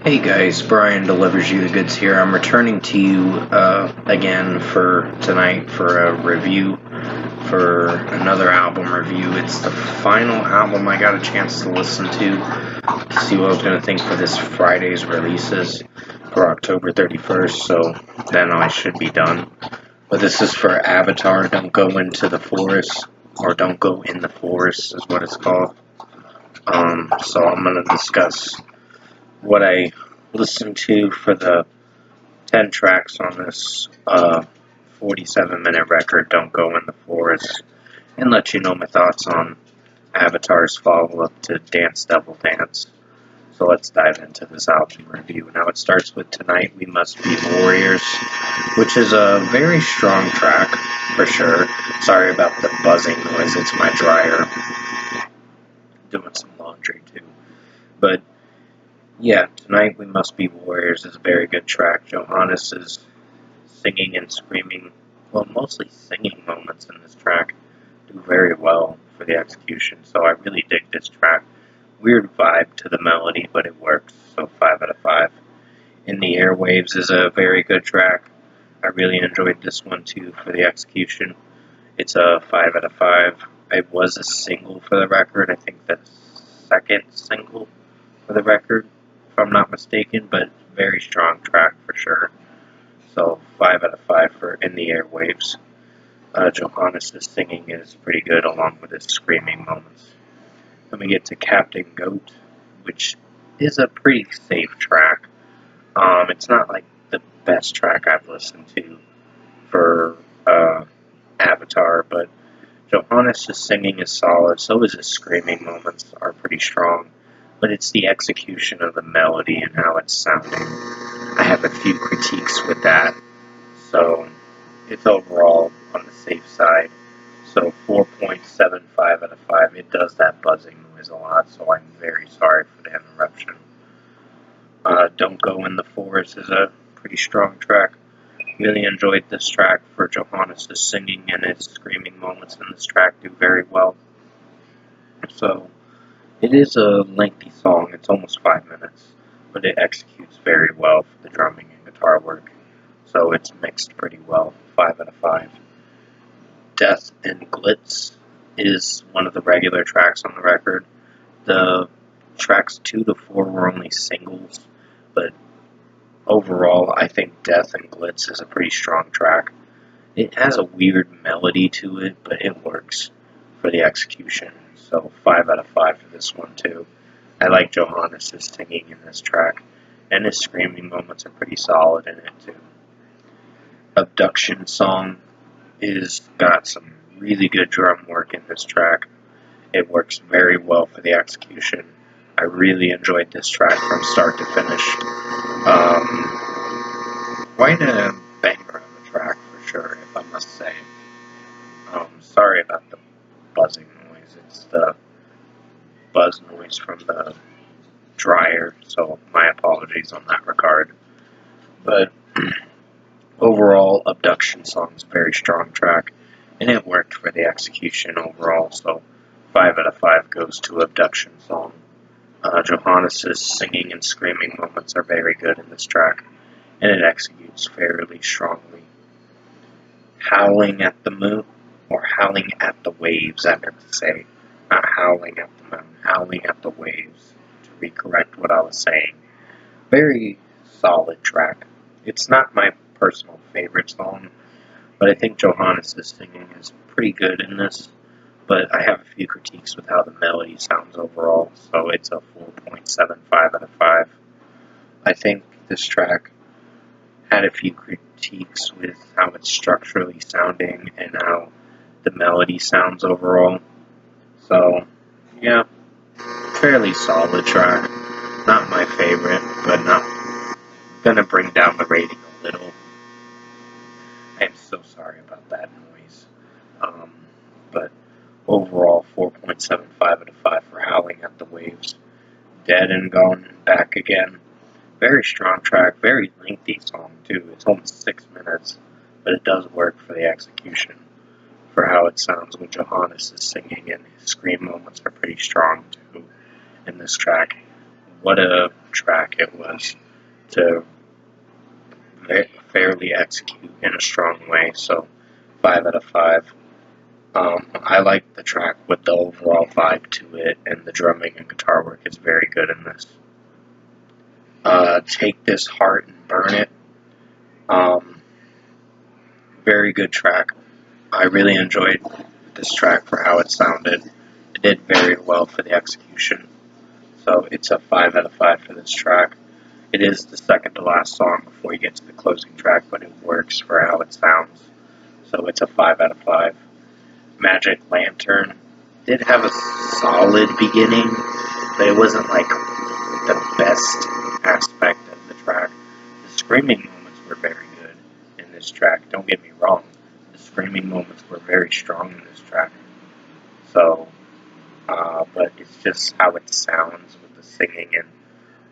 Hey guys, Brian delivers you the goods here. I'm returning to you again for tonight for a review, for another album review. It's the final album I got a chance to listen to see what I was going to think for this Friday's releases for October 31st, so then I should be done. But this is for Avatar, Don't Go Into the Forest, or Don't Go in the Forest is what it's called. So I'm going to discuss what I listened to for the 10 tracks on this 47-minute record, Don't Go in the Forest, and let you know my thoughts on Avatar's follow-up to Dance Devil Dance. So let's dive into this album review. Now it starts with Tonight We Must Be Warriors, which is a very strong track, for sure. Sorry about the buzzing noise, it's my dryer. Doing some laundry too. But yeah, Tonight We Must Be Warriors is a very good track. Johannes is singing and screaming, well, mostly singing moments in this track do very well for the execution, so I really dig this track. Weird vibe to the melody, but it works, so 5 out of 5. In the Airwaves is a very good track. I really enjoyed this one too for the execution. It's a 5 out of 5. It was a single for the record, I think the second single for the record, if I'm not mistaken, but very strong track for sure. So 5 out of 5 for In the Airwaves. Johannes' singing is pretty good along with his screaming moments. Then we get to Captain Goat, which is a pretty safe track. It's not like the best track I've listened to for Avatar, but Johannes' singing is solid, so is his screaming moments are pretty strong, but it's the execution of the melody and how it's sounding. I have a few critiques with that, so it's overall on the safe side. So 4.75 out of 5. It does that buzzing noise a lot, so I'm very sorry for the interruption. Don't Go in the Forest is a pretty strong track. Really enjoyed this track for Johannes' singing, and his screaming moments in this track do very well. So it is a lengthy song. It's almost 5 minutes, but it executes very well for the drumming and guitar work. So it's mixed pretty well. 5 out of 5. Death and Glitz is one of the regular tracks on the record. The tracks 2 to 4 were only singles, but overall, I think Death and Glitz is a pretty strong track. It has a weird melody to it, but it works for the execution. So 5 out of 5 for this one too. I like Johannes' singing in this track, and his screaming moments are pretty solid in it too. Abduction Song is got some really good drum work in this track. It works very well for the execution. I really enjoyed this track from start to finish. Quite a banger of a track for sure, if I must say. Sorry about the buzzing noise. It's the buzz noise from the dryer, so my apologies on that regard. But overall, Abduction Song is a very strong track, and it worked for the execution overall, so 5 out of 5 goes to Abduction Song. Johannes' singing and screaming moments are very good in this track, and it executes fairly strongly. Howling at the Moon, or Howling at the Waves, I meant to say. Not Howling at the Moon, Howling at the Waves, to recorrect what I was saying. Very solid track. It's not my personal favorite song, but I think Johannes' singing is pretty good in this. But I have a few critiques with how the melody sounds overall, so it's a 4.75 out of 5. I think this track had a few critiques with how it's structurally sounding and how the melody sounds overall. So, yeah, fairly solid track. Not my favorite, but not gonna bring down the rating a little. I am so sorry about that noise. But overall, 4.75 out of 5 for Howling at the Waves. Dead and Gone Back Again. Very strong track, very lengthy song too. It's almost 6 minutes, but it does work for the execution, for how it sounds when Johannes is singing, and his scream moments are pretty strong too in this track. What a track it was to fairly execute in a strong way. So 5 out of 5. I like the track with the overall vibe to it, and the drumming and guitar work is very good in this. Take This Heart and Burn It. Very good track. I really enjoyed this track for how it sounded. It did very well for the execution. So it's a 5 out of 5 for this track. It is the second to last song before you get to the closing track, but it works for how it sounds. So it's a 5 out of 5. Magic Lantern did have a solid beginning, but it wasn't like the best aspect of the track. The screaming moments were very good in this track. Don't get me wrong. The screaming moments were very strong in this track. So, but it's just how it sounds with the singing, and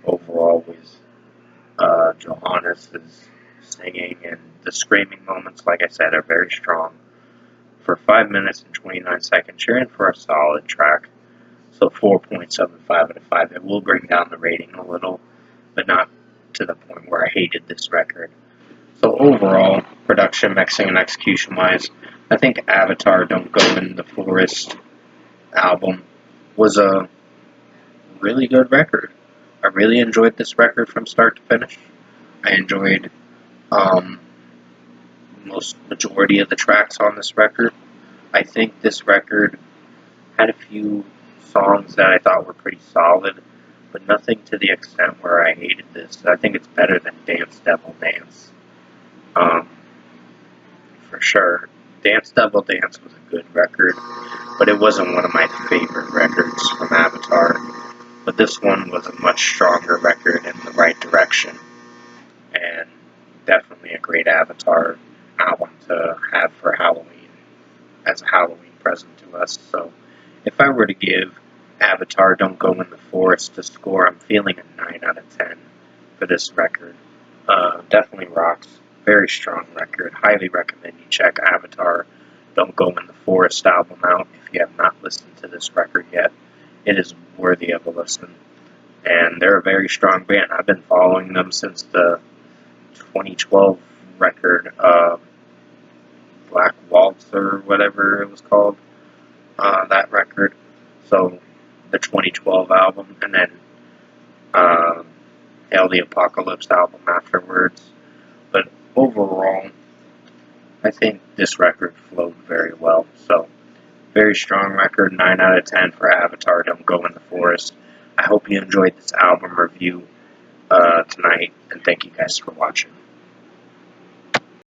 overall with Johannes' singing, and the screaming moments, like I said, are very strong. For 5 minutes and 29 seconds, you're in for a solid track. So 4.75 out of 5. It will bring down the rating a little, but not to the point where I hated this record. So overall, production, mixing, and execution-wise, I think Avatar Don't Go in the Forest album was a really good record. I really enjoyed this record from start to finish. I enjoyed majority of the tracks on this record. I think this record had a few songs that I thought were pretty solid, but nothing to the extent where I hated this. I think it's better than Dance Devil Dance. For sure. Dance Devil Dance was a good record, but it wasn't one of my favorite records from Avatar. But this one was a much stronger record in the right direction, and definitely a great Avatar album to have for Halloween, as a Halloween present to us. So if I were to give Avatar Don't Go in the Forest a score, I'm feeling a 9 out of 10 for this record. Definitely rocks. Very strong record. Highly recommend you check Avatar Don't Go in the Forest album out if you have not listened to this record yet. It is worthy of a listen. And they're a very strong band. I've been following them since the 2012 record, Black Waltz or whatever it was called, that record. So the 2012 album, and then Hail the Apocalypse album afterwards. But overall, I think this record flowed very well. So very strong record, 9 out of 10 for Avatar Don't Go in the Forest. I hope you enjoyed this album review tonight, and thank you guys for watching.